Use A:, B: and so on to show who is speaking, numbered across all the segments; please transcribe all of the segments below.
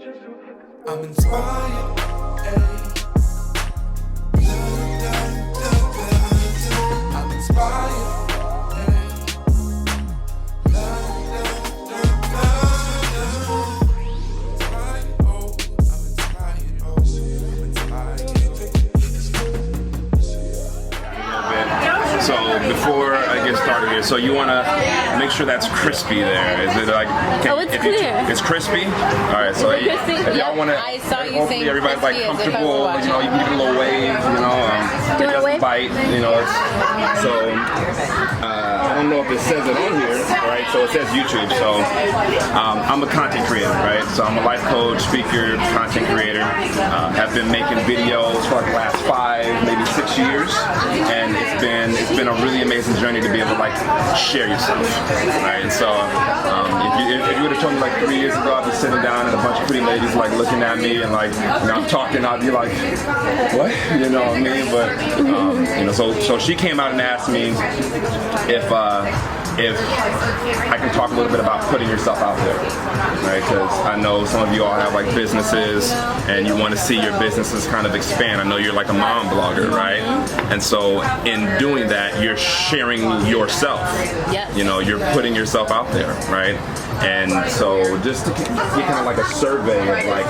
A: I'm inspired. Ay. I'm inspired.
B: So before I get started here, so you want to make sure that's crispy there. Is it like?
C: Oh, it's clear.
B: It's crispy. All right. So
C: Is it crispy?
B: if y'all want to,
C: I saw you
B: hopefully
C: saying
B: everybody's like
C: crispy as if I
B: comfortable.
C: were
B: You know, you can give it a little wave. You know,
C: Do you
B: it
C: want a wave?
B: doesn't bite. You know, it's so. I don't know if it says it on here, right? So it says YouTube. So I'm a content creator, right? So I'm a life coach, speaker, content creator. Have been making videos for like the last 5, maybe 6 years, and it's been a really amazing journey to be able to like share yourself, right? And so if you would have told me like 3 years ago, I'd be sitting down and a bunch of pretty ladies like looking at me and like, you know, I'm talking, I'd be like, what? You know what I mean? But you know, so she came out and asked me if I can talk a little bit about putting yourself out there, right? Because I know some of you all have like businesses and you want to see your businesses kind of expand. I know you're like a mom blogger, right? And so in doing that, you're sharing yourself.
C: Yes.
B: You know, you're putting yourself out there, right? And so just to get kind of like a survey of like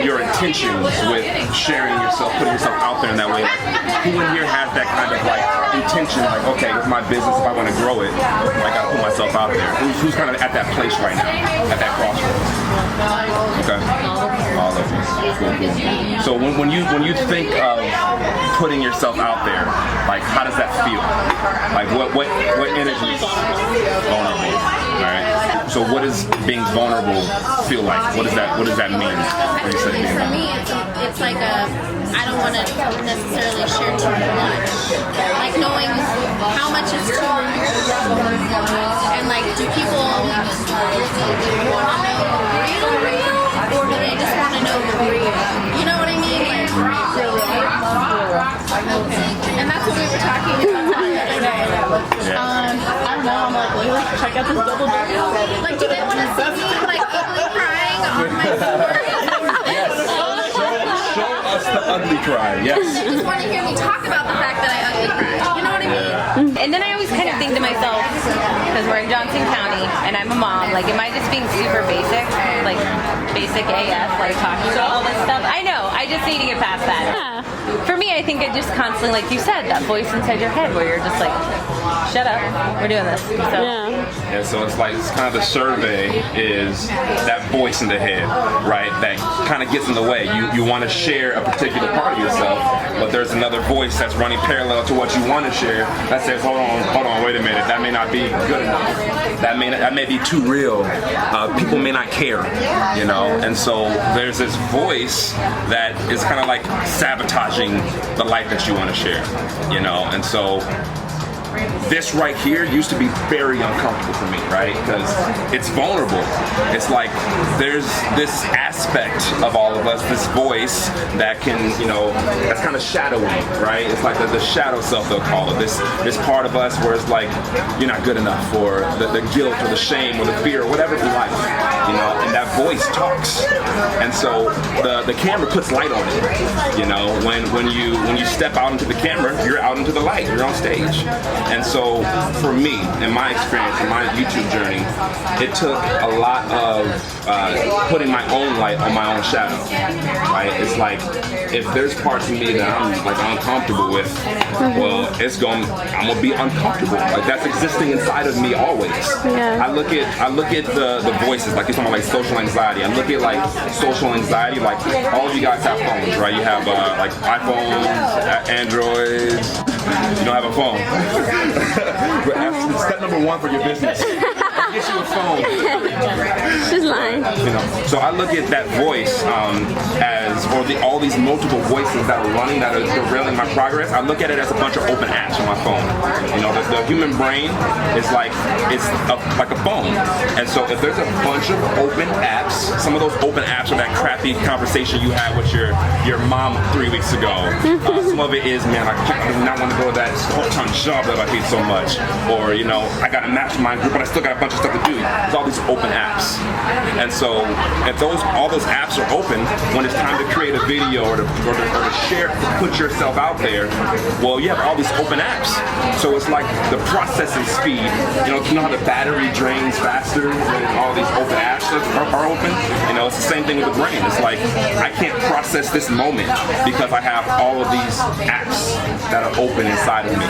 B: your intentions with sharing yourself, putting yourself out there in that way. Like who in here has that kind of like intention, like, okay, with my business, if I want to grow it, I gotta put myself out there. Who's kind of at that place right now, at that crossroads? Okay, all of you. Cool. So when you think of putting yourself out there, like how does that feel? Like what energy is vulnerable? All right. So what does being vulnerable feel like? What does that mean?
D: I think for me, it's like I don't want to necessarily share too much. Like knowing how much is too much, and like do people want to know the real, or do they just want to know the real? You know what I mean? Like, okay. And that's what we were talking about the other day. I don't know. I'm like, check out this double dip. Like, do they want to see me like ugly crying on my story?
B: Show us the ugly cry. Yes.
D: They just want to hear me talk about the fact that I ugly cry. You know what I mean?
C: And then I always kind of think to myself, because we're in Johnson County and I'm a mom, like, am I just being super basic? Like, basic AF, like talking about all this stuff? I know, I just need to get past that. Yeah. For me, I think it just constantly, like you said, that voice inside your head where you're just like, shut up, we're doing this. So.
B: Yeah, so it's like, it's kind of the survey is that voice in the head, right? That kind of gets in the way. You want to share a particular part of yourself, but there's another voice that's running parallel to what you want to share that says, hold on, wait a minute, that may not be good enough. That may be too real. People may not care, you know? And so there's this voice that is kind of like sabotaging the life that you want to share, you know? And so this right here used to be very uncomfortable for me, right? Because it's vulnerable. It's like there's this aspect of all of us, this voice that can, you know, that's kind of shadowy, right? It's like the shadow self, they'll call it. This part of us where it's like you're not good enough, or the guilt or the shame or the fear or whatever in life, you know, and that voice talks. And so the camera puts light on it, you know. When you step out into the camera, you're out into the light, you're on stage. And so for me, in my experience, in my YouTube journey, it took a lot of putting my own light on my own shadow, right? It's like, if there's parts of me that I'm like uncomfortable with, well, I'm gonna be uncomfortable. Like that's existing inside of me always.
C: Yeah.
B: I look at the voices, like you're talking about like social anxiety. I look at like social anxiety, like all of you guys have phones, right? You have like iPhones, Androids. You don't have a phone. But step number 1 for your business. Get you a phone.
C: She's lying.
B: You know, so I look at that voice all these multiple voices that are running, that are derailing my progress. I look at it as a bunch of open apps on my phone. You know, the human brain is like like a phone, and so if there's a bunch of open apps, some of those open apps are that crappy conversation you had with your mom 3 weeks ago. Some of it is, man, I do not want to go to that part-time job that I hate so much, or you know, I got a mastermind group, but I still got a bunch of stuff stuff to do. There's all these open apps. And so if all those apps are open, when it's time to create a video or to share, to put yourself out there, well, you have all these open apps. So it's like the processing speed, you know how the battery drains faster when all these open apps are open? You know, it's the same thing with the brain. It's like, I can't process this moment because I have all of these apps that are open inside of me.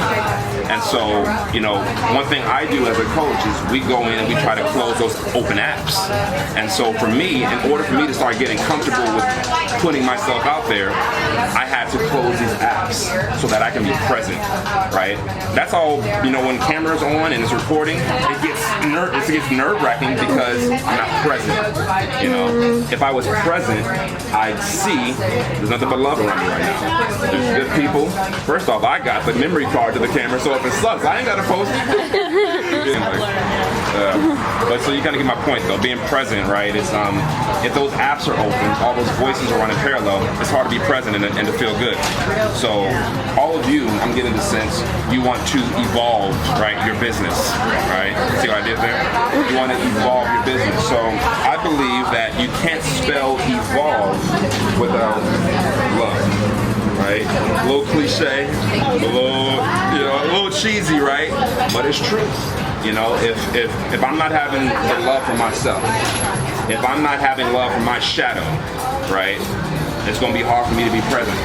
B: And so, you know, one thing I do as a coach is we go in and we try to close those open apps. And so for me, in order for me to start getting comfortable with putting myself out there, I had to close these apps so that I can be present, right? That's all, you know, when camera's on and it's recording, it gets nerve-wracking because I'm not present, you know? If I was present, I'd see there's nothing but love around me right now. There's good people. First off, I got the memory card to the camera, so if it sucks, I ain't got to post it. But so you kind of get my point, though. Being present, right? It's if those apps are open, all those voices are running parallel, it's hard to be present and to feel good. So all of you, I'm getting the sense, you want to evolve, right, your business, right? See what I did there? You want to evolve your business. So I believe that you can't spell evolve without love. Right? A little cliche, a little cheesy, right? But it's true. You know, if I'm not having the love for myself, if I'm not having love for my shadow, right? It's going to be hard for me to be present.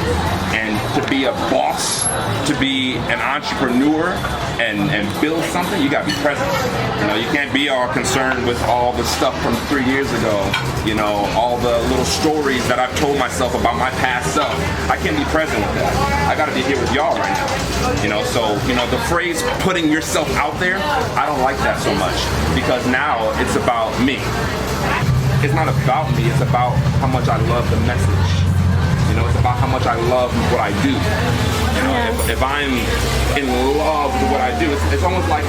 B: And to be a boss, to be an entrepreneur and build something, you got to be present. You know, you can't be all concerned with all the stuff from 3 years ago, you know, all the little stories that I've told myself about my past self. I can't be present with that. I got to be here with y'all right now. You know, so, you know, the phrase putting yourself out there, I don't like that so much because now it's about me. It's not about me, it's about how much I love the message. You know, it's about how much I love what I do. You know, if I'm in love with what I do, it's almost like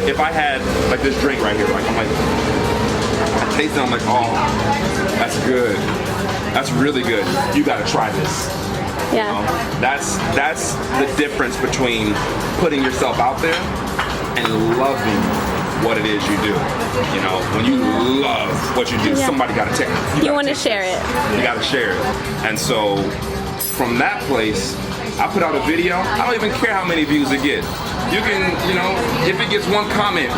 B: if I had like this drink right here, like I'm like, I taste it, I'm like, oh, that's good. That's really good. You gotta try this.
E: Yeah.
B: You know? That's the difference between putting yourself out there and loving what it is you do. You know, when you love what you do, somebody got to take it.
E: You want to share it.
B: You got to share it. And so from that place, I put out a video. I don't even care how many views it gets. You can, you know, if it gets one comment,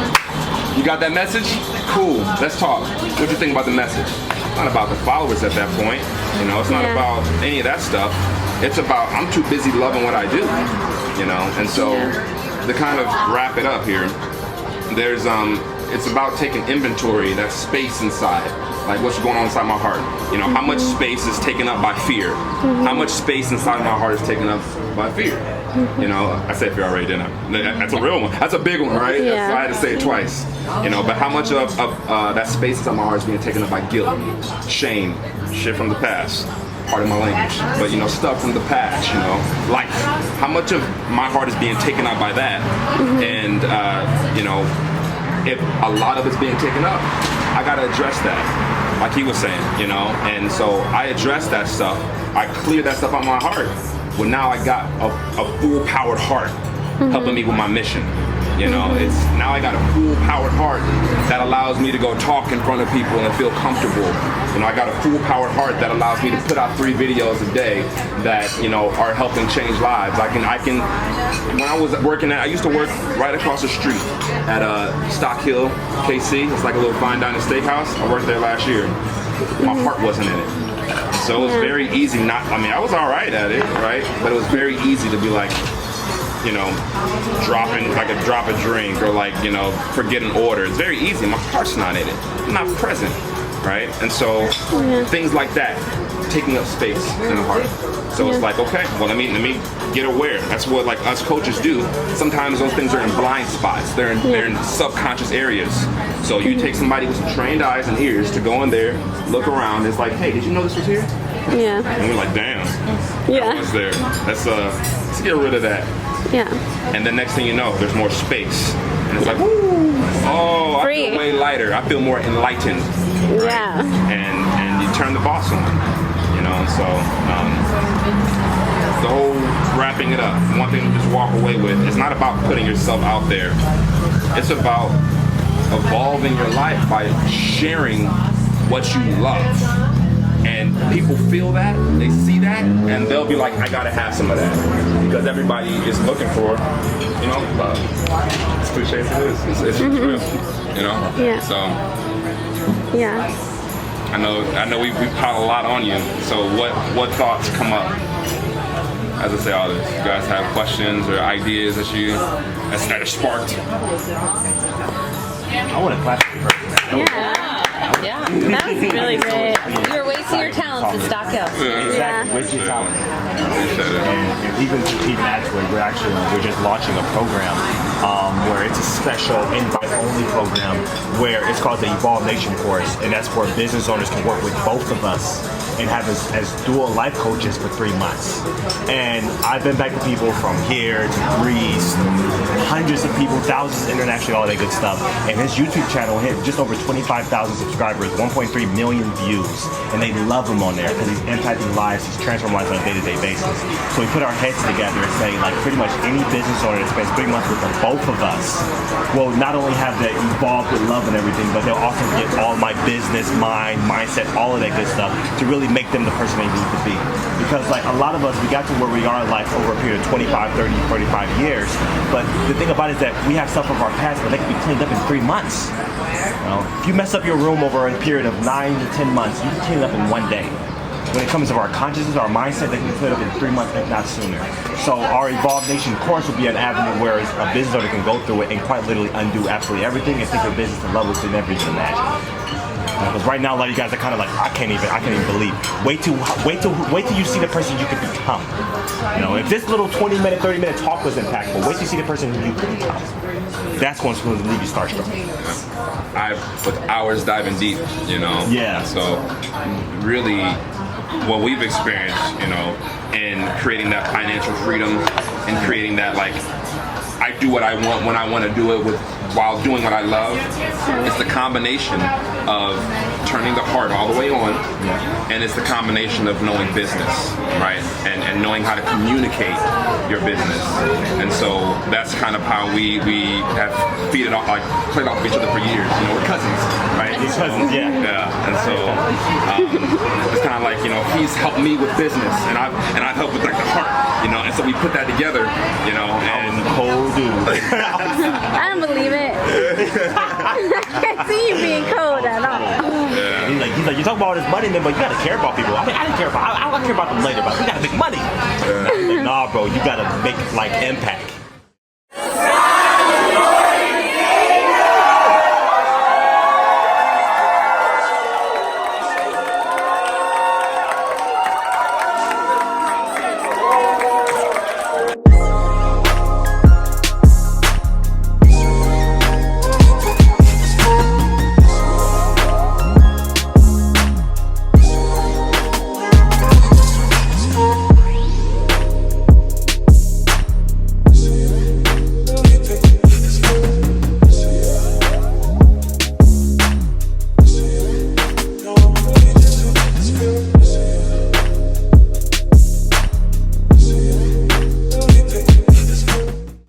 B: you got that message? Cool, let's talk. What do you think about the message? It's not about the followers at that point. You know, it's not about any of that stuff. It's about I'm too busy loving what I do. You know, and so to kind of wrap it up here, there's it's about taking inventory, that space inside, like what's going on inside my heart. You know, how much space is taken up by fear? How much space inside my heart is taken up by fear? You know, I said fear already, didn't I? That's a real one. That's a big one, right?
E: Yeah.
B: So I had to say it twice. You know, but how much of that space inside my heart is being taken up by guilt, shame, shit from the past? Pardon my language, but you know, stuff from the past, you know, life. How much of my heart is being taken up by that? And you know, if a lot of it's being taken up, I gotta address that, like he was saying, you know. And so I address that stuff. I clear that stuff out of my heart. Well, now I got a full-powered heart helping me with my mission. You know, it's now I got a full-powered heart that allows me to go talk in front of people and feel comfortable. You know, I got a full-powered heart that allows me to put out 3 videos a day that, you know, are helping change lives. I can. When I was working I used to work right across the street at Stock Hill, KC. It's like a little fine dining steakhouse. I worked there last year. My heart wasn't in it. So it was very easy I was all right at it, right? But it was very easy to be like, you know, drop a drink or like, you know, forget an order. It's very easy. My heart's not in it. I'm not present, right? And so things like that, taking up space in the heart. So it's like, okay, well, let me get aware. That's what like us coaches do. Sometimes those things are in blind spots. They're in subconscious areas. So you take somebody with some trained eyes and ears to go in there, look around. It's like, hey, did you know this was here?
E: Yeah.
B: And we're like, damn.
E: Yeah.
B: What's there? Let's get rid of that.
E: Yeah.
B: And the next thing you know, there's more space. And it's like, woo! Oh, I
E: Free.
B: feel way lighter. I feel more enlightened. Right?
E: Yeah.
B: And you turn the boss on. You know, and so the whole wrapping it up, one thing to just walk away with, it's not about putting yourself out there. It's about evolve in your life by sharing what you love. And people feel that, they see that, and they'll be like, I gotta have some of that. Because everybody is looking for, you know, love. It's cliche as it is. It's true, you know?
E: Yeah.
B: So,
E: Yeah.
B: I know we piled a lot on you. So what thoughts come up as I say all this? You guys have questions or ideas that are sparked?
F: I want to clap for you first.
C: Yeah.
E: That was really great.
C: You're wasting your talents at Stock Hill.
E: Yeah.
F: Where's your talent?
B: Appreciate it.
F: And even actually, we're just launching a program where it's a special invite-only program where it's called the Evolve Nation course, and that's where business owners can work with both of us and have us as dual life coaches for 3 months. And I've been back to people from here to Greece, hundreds of people, thousands internationally, all that good stuff. And his YouTube channel hit just over 25,000 subscribers, 1.3 million views, and they love him on there because he's impacting lives, he's transforming lives on a day-to-day basis. So we put our heads together and say, like, pretty much any business owner that spends 3 months with the both of us will not only have that evolved with love and everything, but they'll also get all my business, mind, mindset, all of that good stuff to really make them the person they need to be. Because like a lot of us, we got to where we are in life over a period of 25, 30, 35 years. But the thing about it is that we have stuff of our past, but they can be cleaned up in 3 months. You know, if you mess up your room over a period of 9 to 10 months, you can clean it up in 1 day. When it comes to our consciousness, our mindset, they can be cleared up in 3 months, if not sooner. So our Evolve Nation course will be an avenue where a business owner can go through it and quite literally undo absolutely everything and take their business to levels they never even imagined. Because right now, a lot of you guys are kind of like, I can't even believe. Wait till you see the person you could become. You know, if this little 20-minute, 30-minute talk was impactful, wait till you see the person who you could become. That's what's going to leave you starstruck.
B: With hours diving deep, you know.
F: Yeah.
B: So really, what we've experienced, you know, in creating that financial freedom and creating that, like, I do what I want when I want to do it while doing what I love. It's the combination of turning the heart all the way on, and it's the combination of knowing business, right? And knowing how to communicate your business. And so that's kind of how we have played off each other for years. You know, we're cousins, right?
F: Cousins, yeah.
B: Yeah. And so it's kind of like, you know, he's helped me with business, and I've helped with like the heart, you know. And so we put that together, you know. And
F: Cold dude.
E: I don't believe it. I can't see you being cold at all.
B: yeah.
F: He's like, you talk about all this money, man, but you gotta care about people. I mean, I didn't care about. I care about them later, but we gotta make money. Nah, bro, you gotta make like impact.